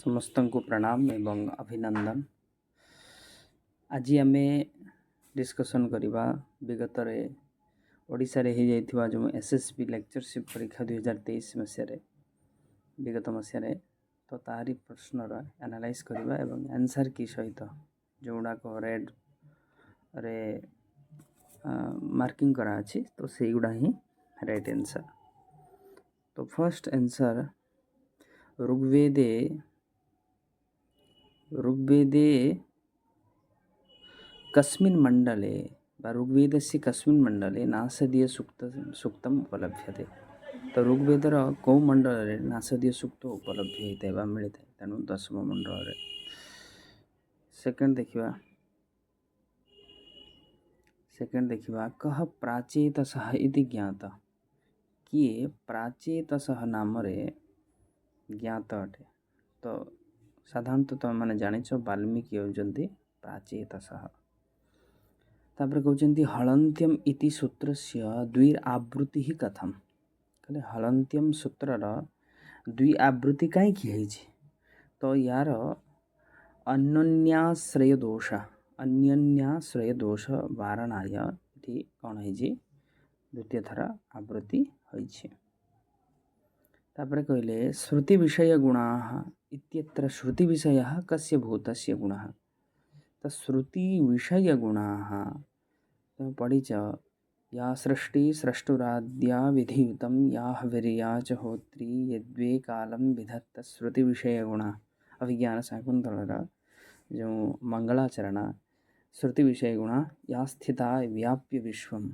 समस्त को प्रणाम एवं अभिनंदन। आज आम डिस्कसन करवा विगत ओडिशा रे हो जाइथिबा जो एसएसबी लेक्चरशिप परीक्षा 2023 मसीह विगत मसीह तो तारी प्रश्नर एनालाइज करवा एवं आंसर की सहित जो गुड़ाक रेड रे मार्किंग करा अछि तो से गुड़ा ही राइट आंसर। तो फर्स्ट आंसर ऋग्वेदे कस्मिन् मंडले ऋग्वेदस्य कस्मिन् मंडले नासदीय सूक्तम् उपलभ्यते। तो ऋग्वेदर कौ मंडल नासदीय सूक्त उपलब्ध होता है मिलता है तेणु 10 मंडल। सेकेंड देखिबा कह प्राचेतसः इति ज्ञात किए प्राचेतसः नाम ज्ञात अटे। तो साधारणतः तुम मैंने जानिछ वाल्मीकि होउचंती प्राचेतसः। तापर कहउचंती हलन्त्यम इति सूत्रस्य द्वि आवृत्ति कथम कहले हलन्त्यम सूत्रर द्वि आवृत्ति काई की है। तो यार अन्योन्याश्रय दोष वारणाय इति कौन है द्वितीय थर आवृत्ति होइछे। तापर कहले श्रुति विषय गुणाः इत्यत्र श्रुति विषयः कस्य भूतस्य गुणः। तो श्रुति विषय गुणाः पढ़ीच या सृष्टि सृष्टुराद्या विधियुतं या हविर्या च होत्री यद्वे कालं विधत्त श्रुति विषय गुणा अभिज्ञान शाकुंतलर जो मंगलाचरण श्रुति विषय गुणा या स्थिता व्याप्य विश्वम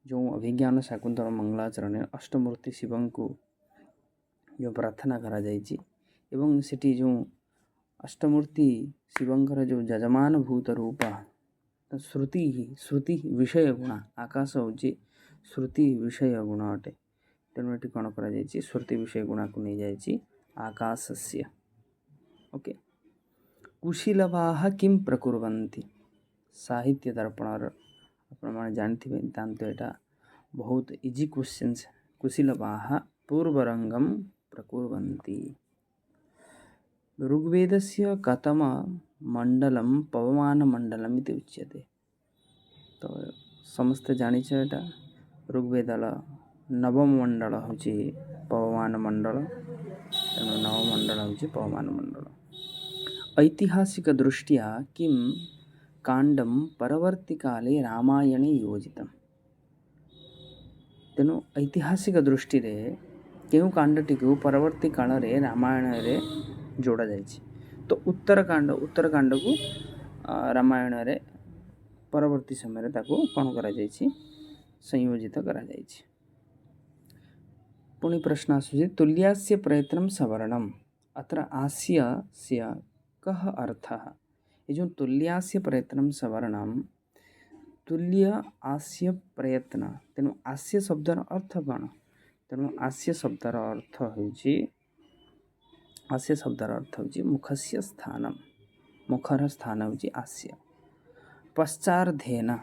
जो अभिज्ञान शाकुंतल मंगलाचरण अष्टमूर्ति शिवं को जो प्रार्थना करा जाइछि एवं सेठी जो अष्टमूर्ति शिवंकर जो जजमान भूत रूप तो श्रुति विषय गुण आकाश हूँ श्रुति विषय गुण अटे। तेणु ये कौन कर श्रुति विषय गुणा को नहीं जाइए आकाशस्य। ओके कुशीलवाः किं प्रकुर्वन्ति साहित्य दर्पणर आप जानते तो यहाँ बहुत इजी क्वेश्चन। कुशीलवाः पूर्वरंगम प्रकुर्वन्ति। ऋग्वेदस्य कतम मंडलम पवमान मंडलम इति उच्यते। तो समस्ते जानिछ एटा ऋग्वेदर नवम मंडल हूँ पवमान मंडल तेणु नवम मंडल हूँ पवमान मंडल। ऐतिहासिक दृष्टिया किं कांडम परवर्ती काले रामायणे योजितम्। तेणु ऐतिहासिक दृष्टि रे केउ कांडटी को परवर्ती काल रे रामायण रे जोड़ा जाइछि। तो उत्तरकांड को रामायण रे परवर्ती समय ताको कौन करा जाइछि संयोजित करा जाइछि। पुणी प्रश्न आसुछि तुल्यास्य प्रयत्नं सवर्णम अत्र आस्यस्य कः अर्थः। ये जो तुल्यास्य प्रयत्नं सवर्णम तुल्य आस्य प्रयत्न तेणु आस्य शब्दर अर्थ कौन। तेणु आस्य शब्दर अर्थ हूँ मुखस्य स्थानम मुखर स्थान हूँ आस्य। पश्चार्धेन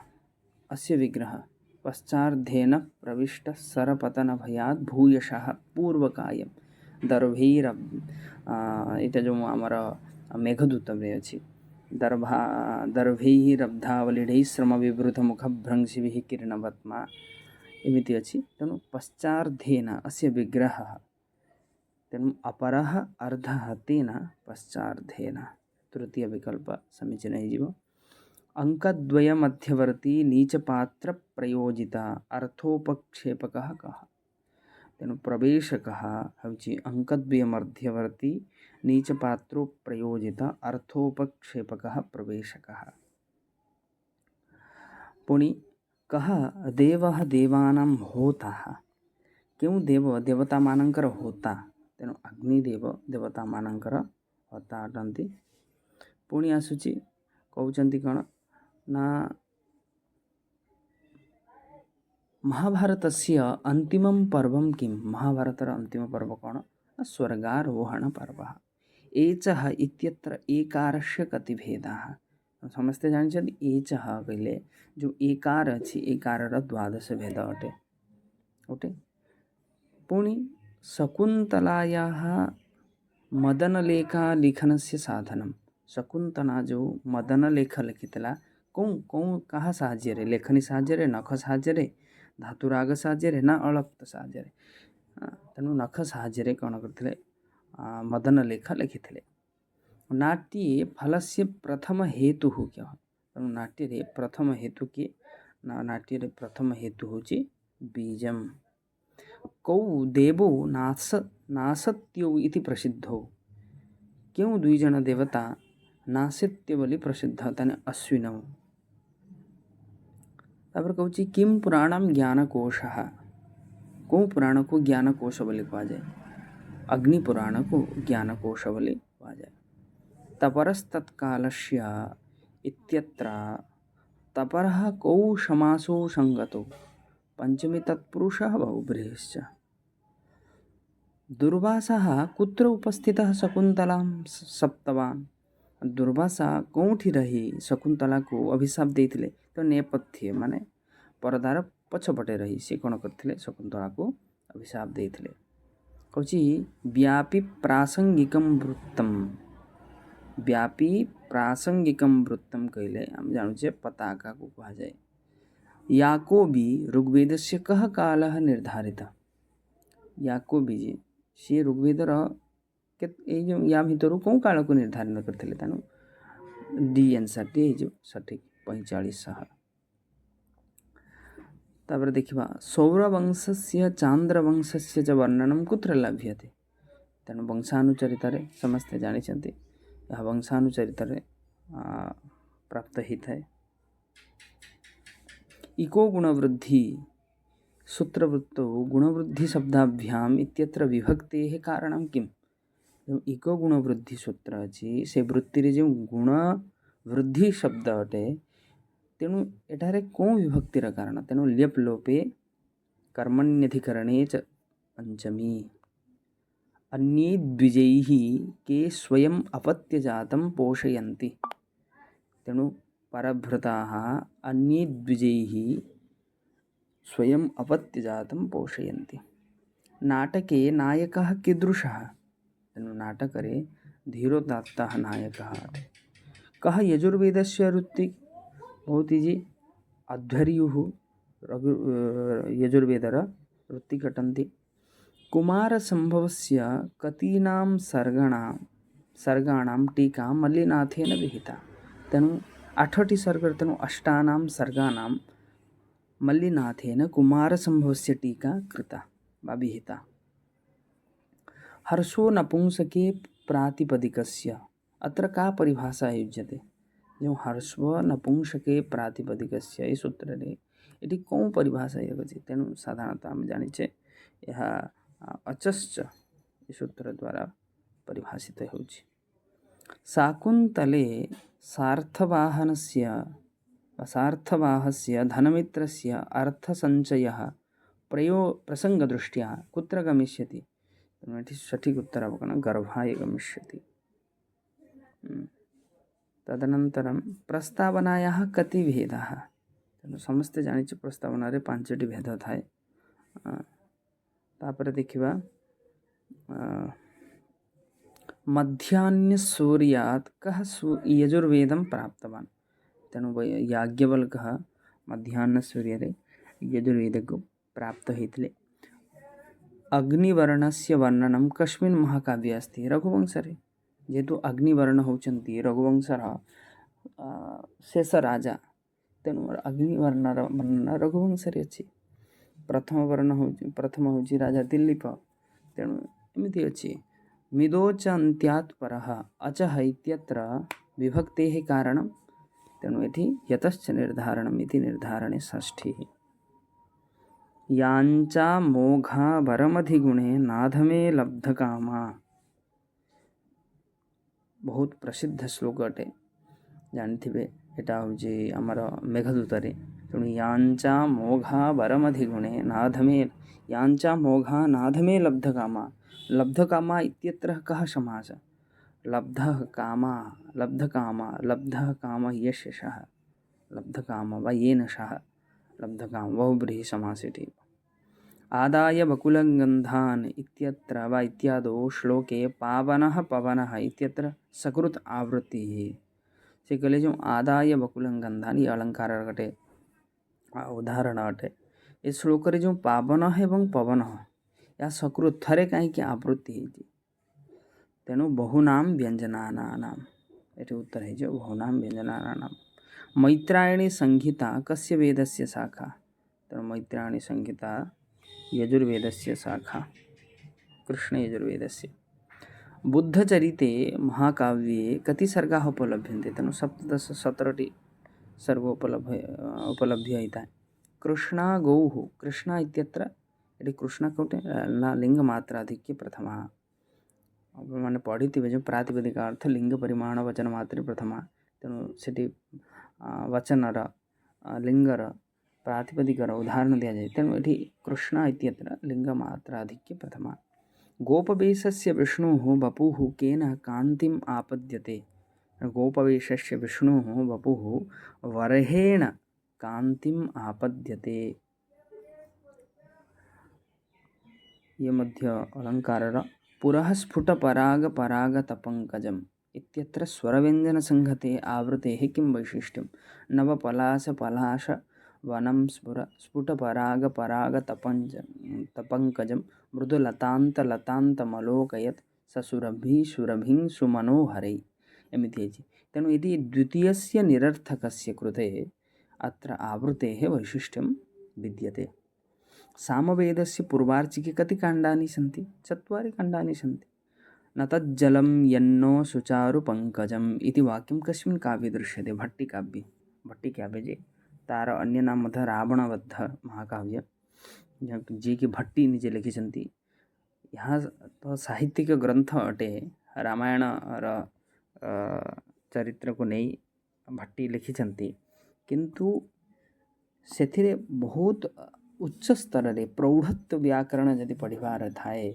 अस्य विग्रह पश्चार्धेन प्रविष्ट सरपतन भयाद भूयशः पूर्वकाय दर्भैर इटा जो आमर मेघदूत अच्छी दर्भैरब्धावलिढ़ श्रम विवृत मुख भ्रंशिभिः किरणवत्मा एमिति अच्छी। तेणु पश्चार्धेन अस्य विग्रह तेणु अपरः अर्धः तेन पश्चार्धेन तृतीय विकल्प समीचीन हो। अंकद्वय मध्यवर्ती नीचपात्र प्रयोजिता अर्थोपक्षेपकः कः। तेणु प्रवेशकः हूँ अंकद्वय मध्यवर्ती नीचपात्रो प्रयोजिता अर्थोपक्षेपकः प्रवेशकः। पुणी कः देवः देवानां होता क्यों देवता मानकर होता। तेणु अग्निदेव देवता मानकर होता अटंती। पुणी आसुची कहउचंती कौन ना महाभारतस्य अंतिमं पर्वं किं। महाभारतर अंतिम पर्व कौन स्वर्गारोहण पर्व। एचः इत्यत्र एकारस्य कति भेदाः। समस्ते जानिछन्ति एचः कहले जो एकार अछि एकारर 12 भेद अटे। ओके पुणी शकुन्तलायाः मदनलेखा लिखनस्य साधनम शकुंतला जो मदनलेख लिखितला कौन कौन कहा साहाଯ୍य लेखनी साहाଯ୍य नख साहाଯ୍य धातुराग साहाଯ୍य ना अलक्त साहाଯ୍य तेणु नख साहाଯ୍य कौन करते मदनलेख लिखिते नाट्ये फलस्य प्रथम हेतु क्या तेणु नाट्य प्रथम हेतु किए नाट्य प्रथम हेतु हूँ बीजम कौ देवो नासत्यो इति प्रसिद्धो क्यों दुईजन देवता नासत्य बोली प्रसिद्ध ताने अश्विनौ तापर कहूँ किम पुराणम ज्ञानकोश कौ पुराण को ज्ञानकोश बोली कह जाए अग्नि पुराण को ज्ञानकोश बोली कह जाए तपरस्तत्कालस्य इत्यत्र तपरः कौ समासो संगतो पंचमी तत्पुरुषः बहुब्रीहिश्च दुर्वासः कुत्र उपस्थितः शकुंतलां सप्तवान् दुर्वासा कौठी रही शकुंतला को अभिशाप देते तो नेपथ्य माने परदार पछपटे रही से कौन करते शकुंतला को अभिशाप देते कौची व्यापी प्रासंगिकम वृत्तम व्यापी प्रासंगिकम वृत्तम कहले हम जानुचे पताका को कहा जाए याकोबी ऋग्वेदस्य कह कालः निर्धारित याकोबी जी सी ऋग्वेदर या भितर कौ काल को निर्धारण करते तेणु डी आंसर टी जो सठिक 45 तापर देखिबा सौरवंशस्य चांद्रवंशस्य च वर्णनम कुत्र लभ्यते तेणु वंशानुचरित समस्ते जानी यह वंशानुचरित प्राप्त होता है इको गुणवृद्धि सूत्रवृत्तो गुणवृद्धि शब्दाभ्याम इत्यत्र विभक्तेः कारणं किम जो इको गुणवृद्धि सूत्र अच्छी से वृत्ति जो गुणवृद्धि शब्द अटे तेणु एठारे कौन विभक्तिर कारण तेणु ल्यप लोपे कर्मण्यधिकरणे च पंचमी अन्ये द्विजैः के स्वयं अपत्यजातं पोषयन्ति तेणु परभृताः अन्ये द्विजैः स्वयं अपत्यजातं पोषयन्ति नाटके नायकः कीदृशः तेणु नाटकरे धीरोदात्तः नायकः कः यजुर्वेदस्य ऋत्विक् भवति जी अध्वर्युः यजुर्वेदर ऋत्विक् अटन्ति कुमारसम्भवस्य कतीनां सर्गाणां टीका मल्लिनाथेन विहिता तेणु 8टी सर्ग तेणु 8 सर्गाणां मल्लिनाथेन कुमारसम्भवस्य टीका कृता वा विहिता हर्षो नपुंसके प्रातिपदिकस्य अत्र का परिभाषा युज्यते जो हर्षो नपुंसके प्रातिपदिकस्य ये सूत्ररे एटी कौन परिभाषा होगी तेणु साधारणतः आम जानिचे यह अचश्च सूत्र द्वारा परिभाषित होछि शाकुन्तले सार्थवाहस्य धनमित्रस्य अर्थसञ्चयः प्रसंगदृष्ट्या कुत्र गमिष्यति सठिक उत्तरवकन गर्भाय गमिष्यति तदनन्तरं प्रस्तावनायाः कति भेदाः तेणु समस्ते जानिचे प्रस्तावनारे 5टी भेद थाए तापर देखिबा मध्याह्न सूर्यात् कः यजुर्वेदं प्राप्तवान् तेणु याज्ञवल्क्यः मध्याह्न सूर्यरे यजुर्वेद को प्राप्त होते अग्निवर्णस्य वर्णनम कस्मिन् महाकाव्ये अस्ति रघुवंशरे जेहेतु अग्निवर्ण होचंती रघुवंशर शेष राजा तेणु अग्निवर्णर वर्णन रघुवंशरे अच्छी प्रथम हूँ राजा दिलीप तेणु एमती अच्छी मिदोच अंत्यात् परः अचः इत्यत्र विभक्तेः कारणं तेणु एठी यतश्च निर्धारणम् इति निर्धारणे षष्ठी यांचा मोघा वरमधिगुणे नाधमे लब्धकामा बहुत प्रसिद्ध श्लोक अटे जानथिबे एटा होची आमर मेघदूतरे तेणु यांचा मोघा वरमधिगुणे नाधमे यांचा मोघा नाधमे लब्धकामा इत्यत्र कः समासः लब्धः कामा यशः लब्धकामा वा येन सः लब्धकामा बहुब्रीहि समास इति आदाय बकुलगन्धान् इत्यत्र वा इत्यादौ श्लोके पावनः पवनः इत्यत्र सकृत आवृत्तिः से कहले जो आदाय बकुलगन्धान् ये अलङ्कार अटे उदाहरण अटे ए श्लोक जो पावन एवं पवन या सकृत थरे कहीं आवृत्ति है तेणु बहुनाम व्यंजनानां ये उत्तर है जो बहुनाम व्यंजनानां मैत्रायणी संहिता कस्य वेदस्य शाखा तेणु मैत्रायणी संहिता यजुर्वेदस्य शाखा कृष्ण यजुर्वेदस्य बुद्धचरिते महाकाव्ये कति सर्गाः उपलभ्यन्ते तेणु 17 सर्ग उपलभ्य होता है कृष्णा गौः कृष्णा इत्यत्र यदि कृष्णा कौटे ना लिंगमात्राधिक्य प्रथमा मैंने पढ़ी जो प्रातिपदिक अर्थ लिंग परिमाण वचन मात्र प्रथमा तेणु से वचनर लिंगर प्रातिपदिकर उदाहरण दिया जाए तेणु ये कृष्णा इत्यत्र लिंगमात्राधिक्य प्रथमा गोपवेशस्य विष्णुः वपुः केन कान्तिम् आपद्यते गोपवेशस्य विष्णुः वपुः वरहेण कान्तिम् आपद्यते ये मध्य अलङ्कारर पुरः स्फुटपरागपरागतपङ्कजम् इत्यत्र स्वरव्यञ्जनसङ्गते आवृतेः किं वैशिष्ट्यं नवपलाशपलाश वनं स्फुटपरागपरागतपङ्कजं मृदुलतान्तलतान्तमलोकयत् सुरभिं सुमनोहरै एमिति अछि तेणु यदि द्वितीयस्य निरर्थकस्य कृते अत्र आवृतेः वैशिष्ट्यं विद्यते सामवेदस्य पूर्वार्चिके कति काण्डानि सन्ति 4 काण्डानि सन्ति न तज्जलं यन्नो सुचारुपङ्कजम् इति वाक्यं कस्मिन् काव्ये दृश्यते भट्टिकाव्ये जे तार अन्य नाम मध्य रावणवध महाकाव्य जी की भट्टी निजे लिखिछन्ति यहाँ तो साहित्यिक ग्रंथ अटे रामायण चरित्र को नहीं भट्टी लिखिछन्ति किंतु सेथिरे बहुत उच्च स्तर रे प्रौढ़त्व व्याकरण जदि पढ़िबार थाए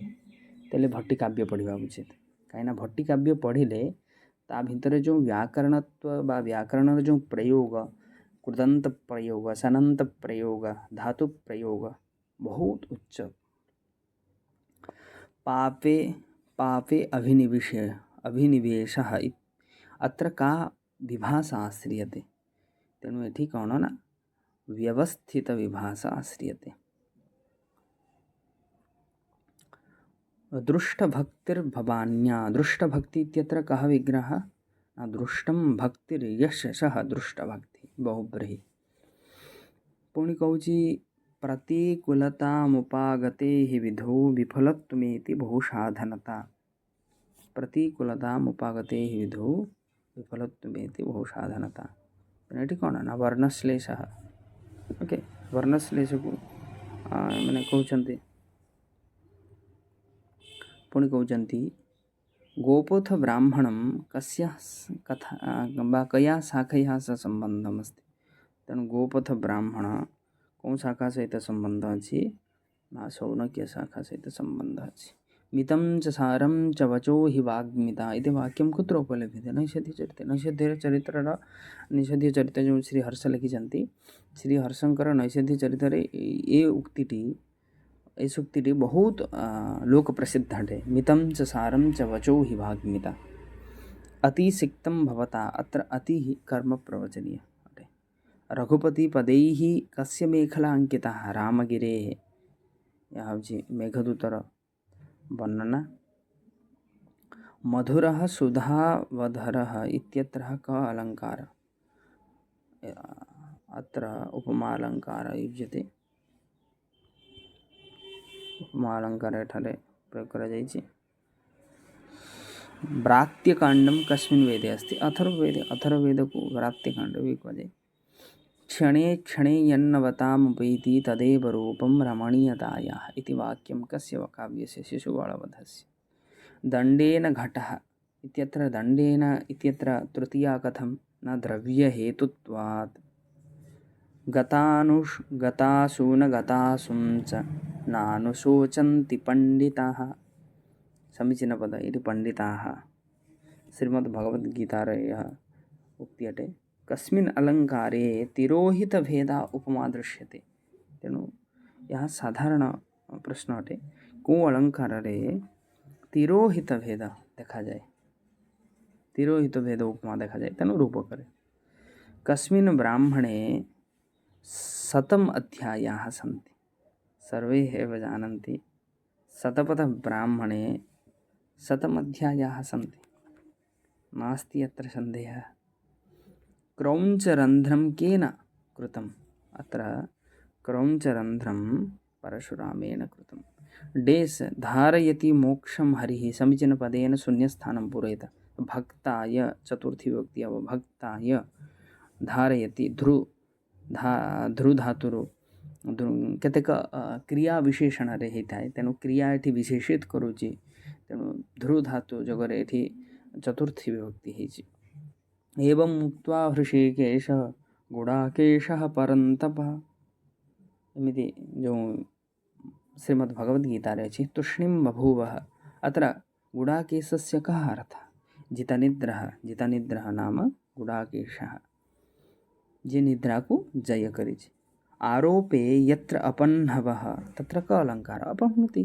तेले भट्टी काव्य पढ़िबा उचित कहीं भट्टी काव्य पढ़िले ता भितर जो व्याकरणत्व बा व्याकरण जो प्रयोग कृदंत प्रयोग सनंत प्रयोग धातु प्रयोग बहुत उच्च पापे पापे अभिनिवेशः अत्र का विभाषा आश्रियते तेणु एठी कौन ना व्यवस्थित विभाषा आश्रियते दृष्टभक्तिर्भवान्या दृष्टभक्ति इत्यत्र कः विग्रहः दृष्टं भक्तिर्यशः दृष्टभक्ति बहुब्रीहि पुणी कौची प्रतिकूलतामुपागते हि विधौ विफलत्वमेति बहुसाधनता प्रतिकूलतामुपागते हि विधौ विफलत्वमेति बहुसाधनता एटी कौन ना वर्णश्लेषः ओके वर्णश्लेष को मैंने कहते पुणी कहते गोपोथ ब्राह्मणं कस्य कथा कया शाखया सह सम्बन्धमस्ति तेणु गोपथ ब्राह्मण कौन शाखा सहित संबंध अच्छी ना शौनक्य शाखा सहित संबंध अच्छी मितं च सारं च वचो हि वाग्मिता इति वाक्यं कुत्र उपलभ्यते नैषधीयचरिते नैषधीयचरिते जो श्रीहर्ष लिखिछन्ति श्रीहर्षंकर नैषधीयचरितरे ये उक्तिटी ये सूक्तिटी बहुत लोक प्रसिद्ध अटे मितं च सारं च वचो हि वाग्मिता अतिसिक्तं भवता अत्र अति कर्म प्रवचनीय अटे रघुपति पदैः कस्य मेखला अंकिता रामगिरेः यहाँ जी मेघदूतर वर्णना मधुरः सुधावधरः इत्यत्र क अलङ्कार अत्र उपमालङ्कार युज्यते उपमालङ्कार एठारे प्रयोग करा जायछि व्रात्यकाण्डं कस्मिन् वेदे अस्ति अथर्ववेद को व्रात्यकाण्ड भी कहा जाए क्षणे क्षणे यन्नवतामुपैति तदेव रूपं रमणीयतायाः इति वाक्यं कस्य काव्यस्य शिशुपालवधस्य दण्डेन घटः इत्यत्र दण्डेन इत्यत्र तृतीया कथं न द्रव्यहेतुत्वात् गतासून गतासुं च नानुशोचन्ति पंडिताः समीचीनपद इति पंडिताः श्रीमद्भगवद्गीतारः उक्ति अटे कस्मिन् अलङ्कारे तिरोहितभेदा उपमा दृश्यते तेणु यहाँ साधारण प्रश्न अटे को अलंकार रे तिरोहित भेद देखा जाए, तिरोहित भेद उपमा देखा जाए तेणु रूप करे। कस्मिन् ब्राह्मणे शतम अध्यायाः सन्ति, सर्वे एव जानन्ति शतपथ ब्राह्मणे शतम अध्यायाः सन्ति, नास्ति अत्र सन्देहः। क्रौञ्चरन्ध्रं केन कृतम्? अत्र क्रौञ्चरन्ध्रं परशुरामेण कृतं। डेस् धारयति मोक्षं हरिः समीचीनपदेन शून्यस्थानं पूरयेत्। भक्ताय चतुर्थी विभक्ति अब भक्ताय धारयति ध्रु धातुरु केतेक क्रिया विशेषण रे होता तेणु क्रिया एठी विशेषित करूची, तेणु ध्रु धातु जगरे एठी चतुर्थी विभक्ति होइछि। एवं मुक्त्वा हृषीकेशः गुडाकेशः परन्तपः, एमिति जो श्रीमद्भगवद्गीता रे अछि। तूष्णीं बभूवः, अत्र गुडाकेशस्य कः अर्थः? जितनिद्रः, जितनिद्रः नाम गुडाकेशः, जे निद्रा को जय करिछि। आरोपे यत्र अपन्नवः तत्र क अलंकार अपह्नुति।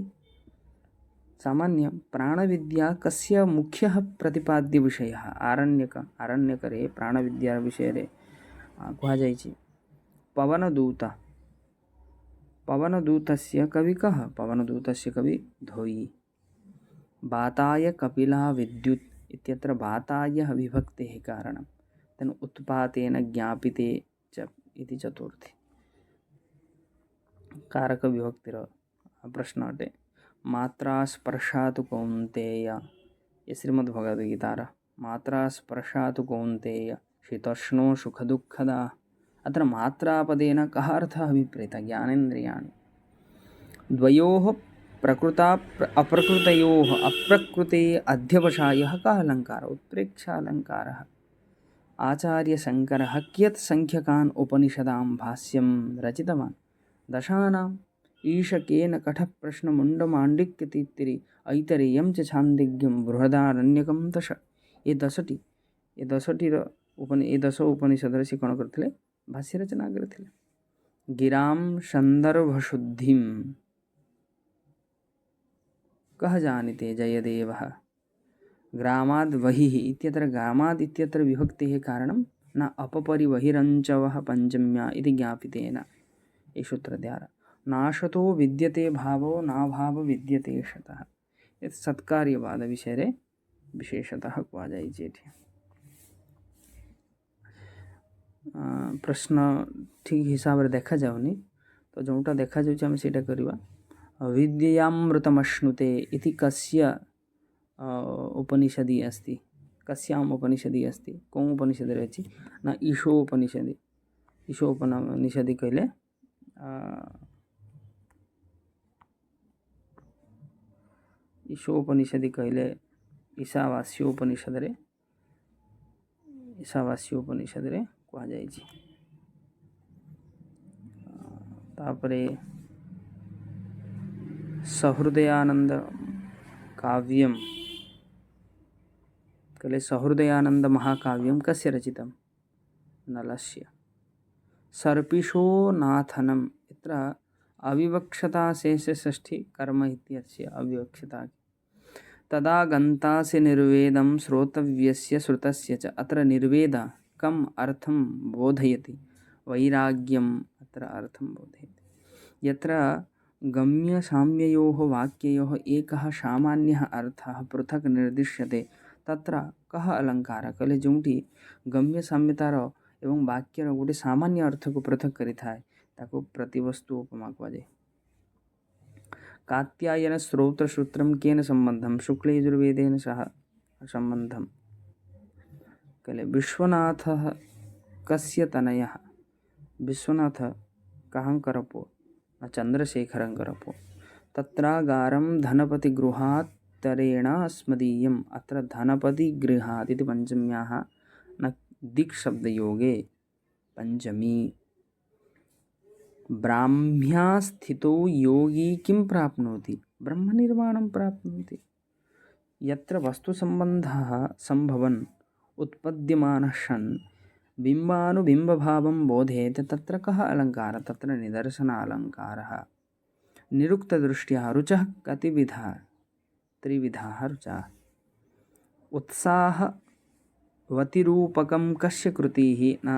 सामान्य प्राणविद्या कस्य मुख्यः प्रतिपाद्य विषयः? आरण्यक, आरण्यकरे प्राणविद्या विषय रे कहा जाइछि। पवनदूत, पवनदूतस्य कवि कः? पवनदूतस्य कवि धोयी। बाताय कपिला विद्युत् इत्यत्र बातायः विभक्तेः कारणं, तेन उत्पातेन ज्ञापिते च इति चतुर्थी। कारक विभक्तिर प्रश्न अटे। मात्रा स्पर्शातु कौन्तेय, ये श्रीमद्भगवद्गीतार मात्रा स्पर्शातु कौन्तेय शीतोष्णो सुखदुःखदा। अत्र मात्रापदेन कः अर्थः अभिप्रेतः? ज्ञानेन्द्रियाणि। द्वयोः प्रकृता अप्रकृतयोः अप्रकृते अध्यवसायः कः अलङ्कारः? उत्प्रेक्षालङ्कारः। आचार्यशङ्करः कियत् संख्यकान् उपनिषदां भाष्यं रचितवान्? दशानाम्। ईशकेन कठप्रश्नमुण्डमाण्डिक्यतीत्तिरि ऐतरेयं च छान्दोग्यं बृहदारण्यकं दश। ये दश उपनिषदरे से कौन करथिले? भाष्य रचना करथिले। गिरां सन्दर्भशुद्धिं कः जानीते जयदेवः? ग्रामाद् बहिः इत्यत्र ग्रामाद् इत्यत्र विभक्तेः कारणं न अपपरिबहिरञ्चवः पञ्चम्या इति ज्ञापितेन। ये सूत्रद्वारा नाशतो विद्यते भावो नाभाव विद्यते शतः, यत् सत्कार्यवाद विषय विशेषतः कहा जाइए। प्रश्न ठीक हिसाब से देखा जाऊनी तो जोटा देखा जाउछि आमे सेटा करिवा। विद्यामृतमश्नुते इति कस्य उपनिषदि अस्ति? कस्याम उपनिषदि अस्ति? कौन उपनिषद अछि ना? ईशोपनिषदि। ईशोपनिषदि कहले ईशोपनिषदि कहले ईशावास्योपनिषद रे कहा जाइछि। तापरे सहृदयानंद काव्यम कहले सहृदयानंद महाकाव्यम कस्य रचितम्? नलस्य। सर्पिषो नाथनम, इत्र अविवक्षता शेष षष्ठी कर्म इत्यस्य अविवक्षता। तदा गन्तासि निर्वेदं श्रोतव्यस्य श्रुतस्य च, अत्र निर्वेद कम अर्थं बोधयति? वैराग्यम अत्र अर्थं बोधयति। यत्र गम्य साम्ययोः वाक्ययोः एकः सामान्यः अर्थः पृथक् निर्दिश्यते तत्र कः अलंकार? कहले जोंटी गम्य साम्यतार एवं वाक्यर गोटे सामान्य अर्थ को पृथक करि थाए ताको प्रतिवस्तु उपमा कहाଯାଏ। कात्यायन श्रोत्र सूत्रम केन संबंधम? शुक्ल यजुर्वेदेन सह संबंधम। कहले विश्वनाथः कस्य तनयः? विश्वनाथ कहांकर पो? न चंद्रशेखरंकर पो। तत्रागारं धनपति गृहात् तरेण स्मदीयम्, अत्र धनपति गृहात् इति पंचम्याः न दिक् शब्द योगे पंचमी। ब्राह्म्या स्थितो योगी किं प्राप्नोति? ब्रह्म निर्वाणं प्राप्नोति। यत्र वस्तु संबंधः संभवन् उत्पद्यमानः सन् बिम्बानुबिम्बभावं बोधेत तत्र कः अलंकारः? तत्र निदर्शन अलंकारः। निरुक्तदृष्ट्या रुचः कतिविधा त्रिविधाः रुचाः उत्साहवतिरूपकं कस्य कृतिः न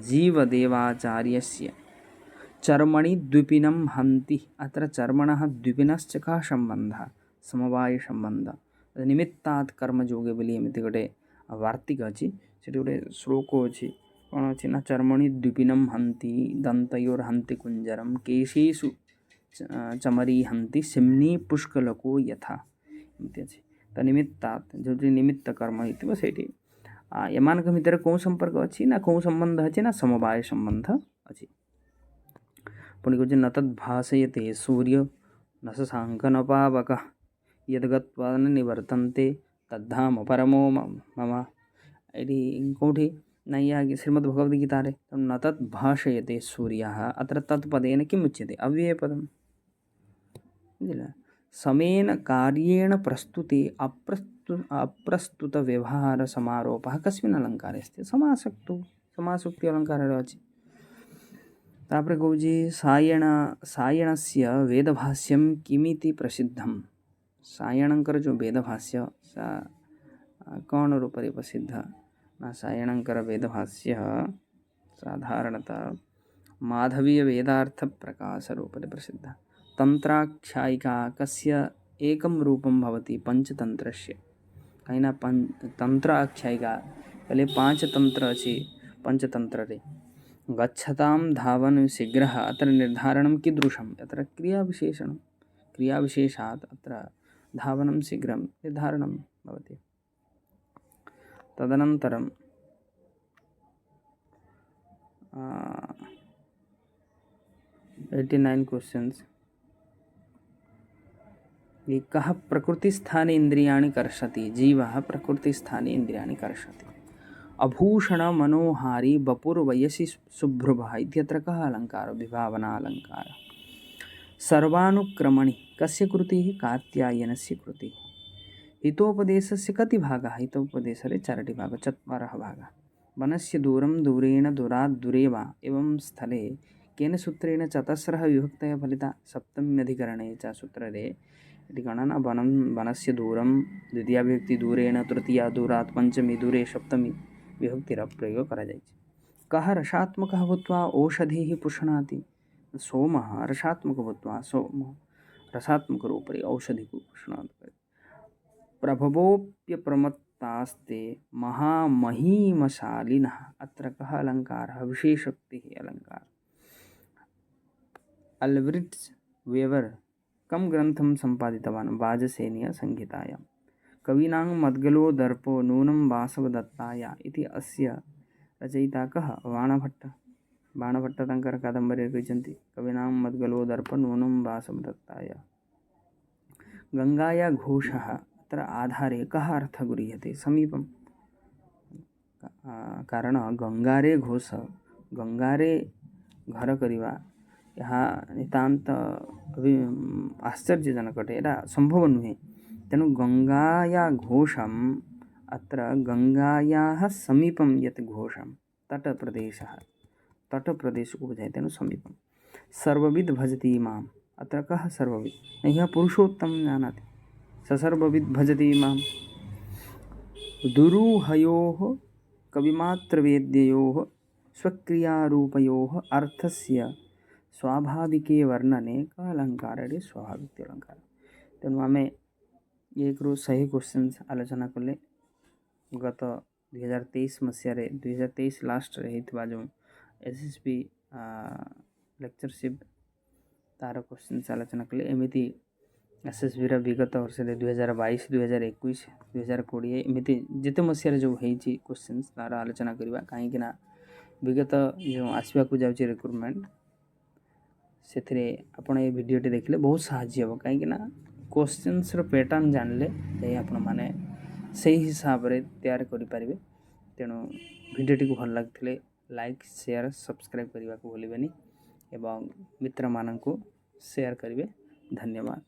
जीवदेवाचार्यस्य चर्मणि द्विपिनं हन्ति अत्र चर्मणः द्विपिनश्च कः सम्बन्धः समवायसम्बन्धः निमित्तात् कर्मयोगे बोली एमती गोटे वार्तिक अच्छी से गोटे श्लोक अच्छी कौन अच्छी ना चर्मणि द्विपिनं हन्ति दन्तयोर्हन्ति कुंजरम केशेषु चमरी हन्ति सिम्नी पुष्कलको यथा एमती अच्छी तो निमित्तात् जो निमित्त कर्म हित से एमानक भितर कौन संपर्क अच्छी ना कौन संबंध अच्छी ना समवाय संबंध अच्छी पुणी कौन न तद्भासयते सूर्य न शशांक न पावक यद्गत्वा न निवर्तन्ते तद्धाम परमो मम ये कौटी नैया श्रीमद्भगवद्गीता न तद्भाषयते सूर्य अत्र तत्पदेन किमुच्यते अव्ययपदम समेन कार्येण प्रस्तुते अप्रस्तुत व्यवहार समारोपः कस्मिन् अलंकारे अस्ति समासोक्ति अलंकार अच्छी तापर कौजी सायणस्य वेदभाष्यं किमिति प्रसिद्धम सायणंकर जो वेदभाष्य सा कौन रूपरे प्रसिद्ध ना सायणंकर वेदभाष्य साधारणतः माधवीय वेदार्थ प्रकाश रूपरे प्रसिद्ध तंत्राख्यायिका कस्य एकं रूपं भवति पंचतंत्रस्य कहीं ना तंत्र आख्यायिका पहले 5 तंत्र अच्छी पंचतंत्र रे गच्छतां धावन शीघ्रः अत्र निर्धारणं कीदृशम् अत्र क्रियाविशेषात् अत्र धावनं शीघ्रं निर्धारणं भवति तदनन्तरं 89 क्वेश्चन्स कः प्रकृतिस्थाने इन्द्रियाणि कर्षति जीवः प्रकृतिस्थाने इन्द्रियाणि कर्षति अभूषण मनोहारी बपुर्वयसि शुभ्रुभः इत्यत्र कः अलङ्कारः विभावना अलङ्कारः सर्वानुक्रमणि कस्य कृतिः कात्यायनस्य कृतिः हितोपदेशस्य कति भागाः हितोपदेशरे 4 भागाः 4 भागाः वनस्य दूरं दूरेण दूरात् दूरे वा एवं स्थले केन सूत्रेण चतस्रः विभक्तयः फलिता सप्तम्यधिकरणे च सूत्ररे इति गणना वनस्य दूरं द्वितीया विभक्ति दूरेण तृतीया दूरात् पंचमी दूरे सप्तमी विभक्तिर प्रयोग करा जायछि कः रसात्मकः भूत्वा औषधिः पुष्णाति सोमः रसात्मक भूत्वा सोमः रसात्मकरूपे औषधिः पुष्णाति प्रभवोऽप्यप्रमत्तास्ते महामहीमशालिनः अत्र कः अलङ्कारः विशेषोक्तिः अलङ्कारः अल्ब्रिट्स् वेवर कं ग्रंथं सम्पादितवान् वाजसेनीय संहितायां कवीनां मद्गलो दर्पो नूनं वासवदत्ताया इति अस्य रचयिता कः बाणभट्टतङ्कर कादम्बरी रचयन्ति कवीनां मद्गलो दर्प नूनं वासवदत्ताया गंगाया घोषः अत्र आधारे कः अर्थः गृह्यते समीपं कारण गंगारे घोष गंगारे घर करिवा यहाँ नितांत आश्चर्यजनक अटे एटा संभव नुहे तेणु गंगाया घोषम अत्र गंगायाः समीपं यत् घोषम तटप्रदेश को बुझाए तेणु समीपं सर्वविद भजति माम् अत्र कः सर्वविद यः पुरुषोत्तम जानाति स सर्वविद भजति माम् दुरूहयोः कविमात्रवेद्ययोः स्वक्रियारूपयोः अर्थस्य स्वाभाविके वर्णने का अलंकार स्वाभाविक अलंकार तेणु आम एक सही क्वेश्चन आलोचना कले गत 2023 मसीह 2023 लास्ट जो एसएसबी लेक्चरशिप तार क्वेश्चन आलोचना कले एमती एसएसबी विगत वर्ष 2022 2021 2020 एमती जिते मसीह जो होती क्वेश्चन तार आलोचना करवा कहीं विगत जो आसवाक जाऊँगी रिक्रुटमेंट से आपड़ ये भिडियोटी देखले बहुत साहाय्य हम कहीं क्वेश्चन्स पैटर्न जानले आपण मैंने से हिसाब से तैयार करें तेणु भिडियोटी को भल लगे लाइक शेयर सब्सक्राइब करने को भूलें एवं मित्र मानक शेयर करेंगे धन्यवाद।